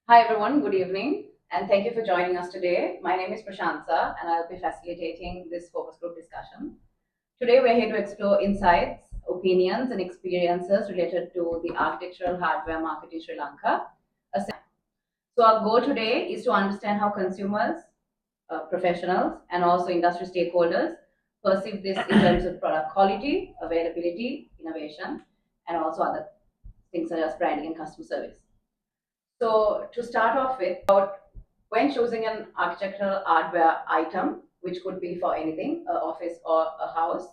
Hi everyone, good evening, and thank you for joining us today. My name is Prashansa, and I'll be facilitating this focus group discussion. Today, we're here to explore insights, opinions, and experiences related to the architectural hardware market in Sri Lanka. So, our goal today is to understand how consumers, professionals, and also industry stakeholders perceive this in terms of product quality, availability, innovation, and also other things such as branding and customer service. So to start off with, when choosing an architectural hardware item, which could be for anything, an office or a house,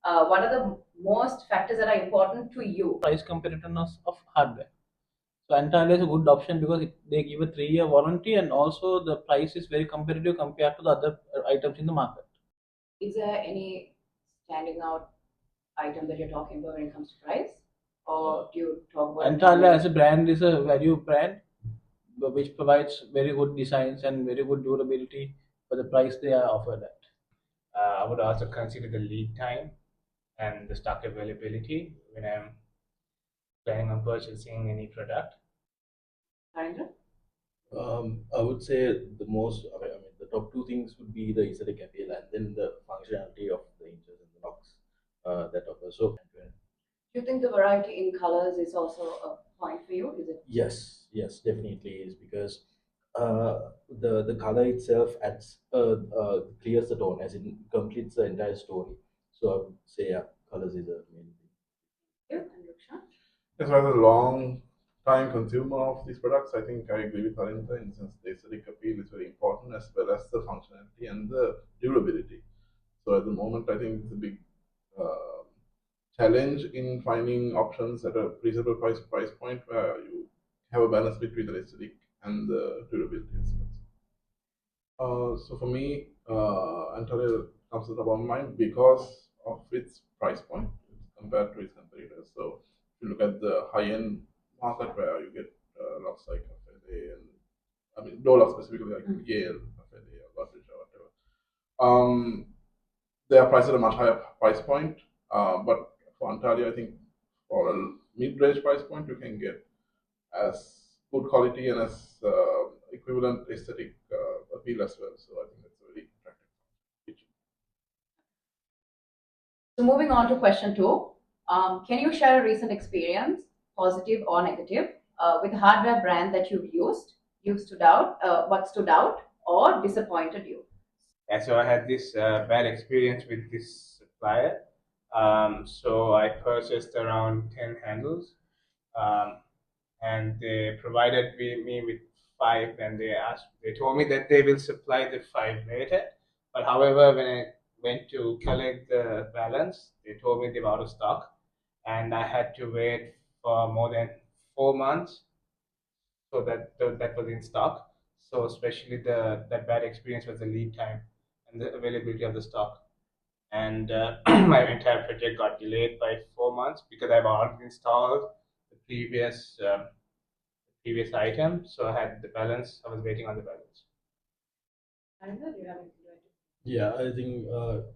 what are the most factors that are important to you? Price competitiveness of hardware. So entirely is a good option because they give a 3-year warranty and also the price is very competitive compared to the other items in the market. Is there any standing out item that you're talking about when it comes to price, or do you talk about Entirely as a brand is a value brand which provides very good designs and very good durability for the price they are offered at. I would also consider the lead time and the stock availability when I'm planning on purchasing any product. Narendra? I would say the top two things would be the aesthetic appeal and then the functionality of the hinges and the locks that offer. So, Do you think the variety in colors is also a point for you? Is it? yes, definitely is because the color itself adds clears the tone as it completes the entire story. So I would say yeah, colors is a main thing. You and Ruksha? As well as a long time consumer of these products, I think I agree with Harinda in the sense the aesthetic appeal is very important as well as the functionality and the durability. So at the moment, I think it's a big uh, challenge in finding options at a reasonable price point where you have a balance between the aesthetic and the durability as well. So for me, Antalya comes to the top of mind because of its price point compared to its competitors. So if you look at the high-end market where you get locks like FLA and I mean Dola specifically like Yale, FLA or Godrej or whatever, they are priced at a much higher price point. But for Antalya, I think for a mid-range price point, you can get as good quality and as equivalent aesthetic appeal as well. So I think that's a very attractive feature. So moving on to question two, can you share a recent experience, positive or negative, with a hardware brand that you've used, what stood out or disappointed you? Yeah, so I had this bad experience with this supplier. So I purchased around 10 handles, um, and they provided me with five, and they told me that they will supply the five later. But however, when I went to collect the balance, they told me they were out of stock, and I had to wait for more than 4 months so that was in stock. So especially the that bad experience was the lead time and the availability of the stock. And my entire project got delayed by 4 months because I've already installed the previous item. So I had the balance. I was waiting on the balance. Narendra, do you have anything to add? Yeah, I think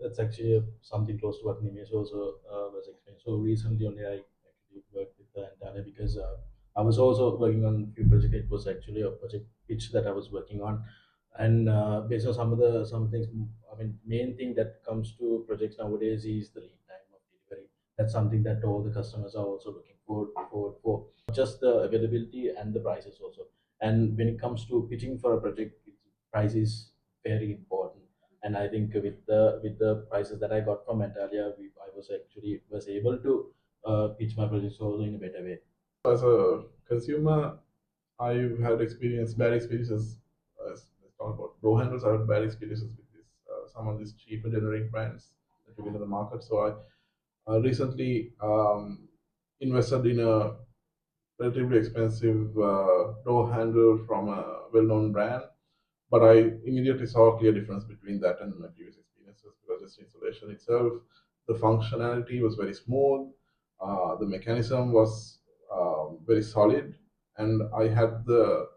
that's actually something close to what Nimesh also was explaining. So recently only I actually worked with the Antana because I was also working on a few projects. It was actually a project pitch that I was working on, and based on some things, I mean, main thing that comes to projects nowadays is the lead time of delivery. That's something that all the customers are also looking for not just the availability and the prices also. And when it comes to pitching for a project, price is very important, and I think with the prices that I got from Antalya, I was actually was able to pitch my projects also in a better way. As a consumer, I've had bad experiences. Let's talk about door handles. I had bad experiences with this some of these cheaper generic brands that you get in the market. So I recently invested in a relatively expensive door handle from a well-known brand, but I immediately saw a clear difference between that and my previous experiences because just installation itself, the functionality was very smooth, the mechanism was very solid, and I had the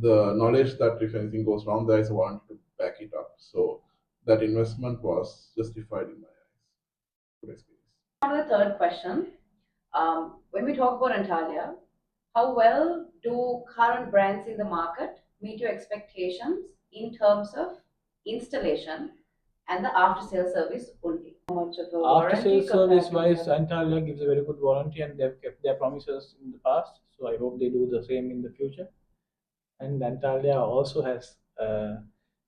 knowledge that if anything goes wrong, there is a warranty to back it up. So that investment was justified in my eyes. Good experience. On to the third question, when we talk about Antalya, how well do current brands in the market meet your expectations in terms of installation and the after sales service only? How much of a After warranty sales compared service to wise, the Antalya gives a very good warranty and they've kept their promises in the past. So I hope they do the same in the future. And Antalya also has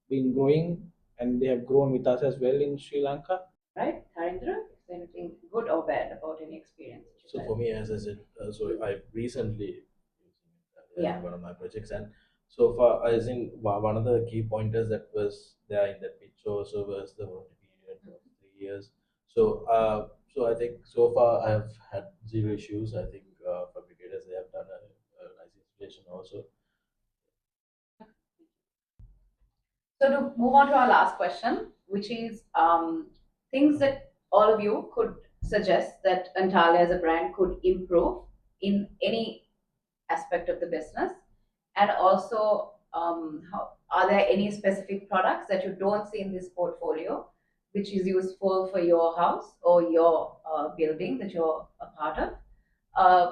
been growing and they have grown with us as well in Sri Lanka. right, Harindra? Is there anything good or bad about any experience that So you've for had? me, as I said, so I recently using it Yeah. in one of my projects, and so far, as in one of the key pointers that was there in that pitch also was the warranty period of 3 years. So I think so far I have had zero issues. I think fabricators, they have done a nice installation also. So to move on to our last question, which is things that all of you could suggest that Antalya as a brand could improve in any aspect of the business, and also are there any specific products that you don't see in this portfolio which is useful for your house or your building that you're a part of,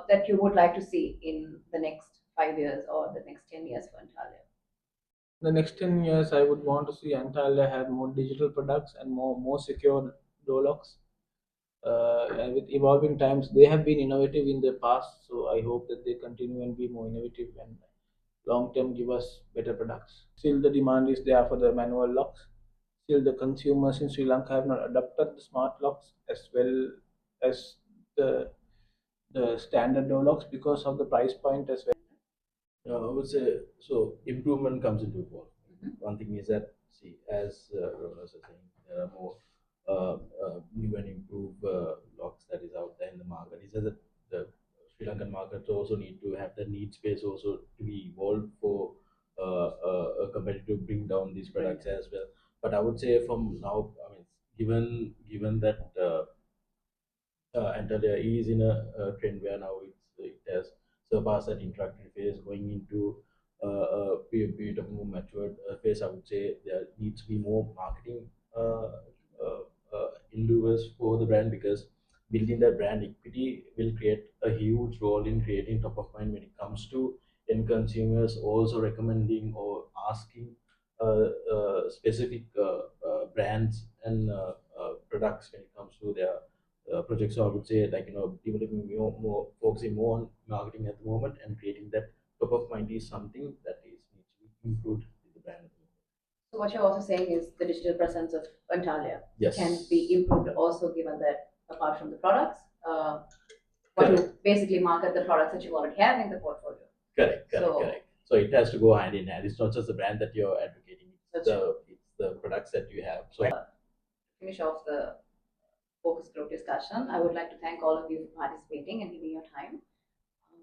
that you would like to see in the next 5 years or the next 10 years for Antalya? The next 10 years, I would want to see Antalya have more digital products and more secure door locks. And with evolving times, they have been innovative in the past, so I hope that they continue and be more innovative and long term give us better products. Still, the demand is there for the manual locks. Still, the consumers in Sri Lanka have not adopted the smart locks as well as the the standard door locks because of the price point as well. I would say so. Improvement comes into both. One thing is that, see, as Rohan was saying, there are more new and improved locks that is out there in the market. He says that the Sri Lankan market also need to have the need space also to be evolved for a company to bring down these products as well. But I would say from now, I mean, given that. Antalya is in a trend where now it has surpassed that interactive phase, going into a bit of more matured phase. I would say there needs to be more marketing endeavors for the brand, because building that brand equity will create a huge role in creating top of mind when it comes to end consumers also recommending or asking specific brands and products when it comes to their projects. So I would say, like, developing more focusing more on marketing at the moment and creating that top of mind is something that is needs to be improved with the brand. So what you're also saying is the digital presence of Antalya Yes. can be improved also, given that apart from the products, what you basically market the products that you already have in the portfolio. Correct, So- correct. So it has to go hand in hand. It's not just the brand that you're advocating; That's it's the products that you have. So Finish off the focus group discussion, I would like to thank all of you for participating and giving your time.